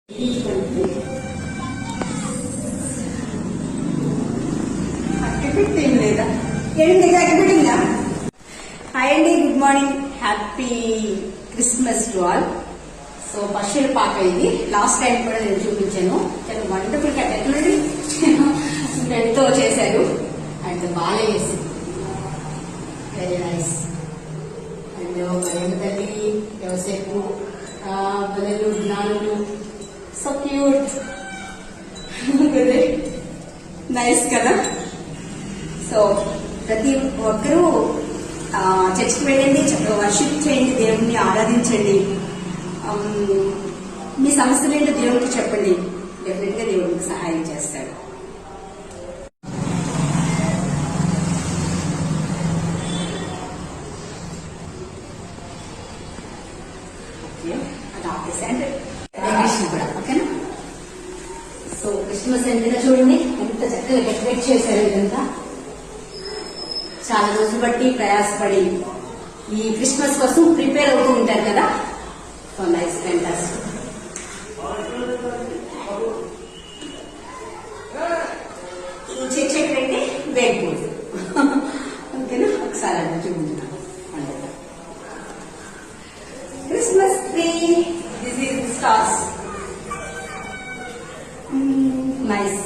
లేదా హాయ్ అండి, good morning, happy Christmas to all. So పశువుల పాక ఇది లాస్ట్ టైం కూడా నేను చూపించాను. చాలా వండర్ఫుల్ ఎట్లండి ఎంతో చేశారు అండ్ బాగా చేసింది, వెరీ నైస్. అండ్ ప్రేమ తల్లి వ్యవసాయపు బదులు జ్ఞానులు, సో క్యూట్, నైస్ కదా. సో ప్రతి ఒక్కరూ చర్చికి వెళ్ళండి, చక్కగా వర్షిప్ చేయండి, దేవుణ్ణి ఆరాధించండి, మీ సమస్యలు ఏంటో దేవుడికి చెప్పండి, డెఫినెట్ గా దేవుడికి సహాయం చేస్తాడు. అది ఆపేసండి కూడా, ఓకేనా. సో క్రిస్మస్ ఎంతగా చూడండి ఎంత చక్కగా డెకరేట్ చేశారు. ఇదంతా చాలా రోజులు బట్టి ప్రయాసపడి ఈ క్రిస్మస్ కోసం ప్రిపేర్ అవుతూ ఉంటారు కదా. So nice, fantastic. ఈ చర్చ ఎక్కడంటే వేగ్మూడ్, ఓకేనా. ఒకసారి అలా చూపించున్నాను. Christmas tree, this is stars, nice.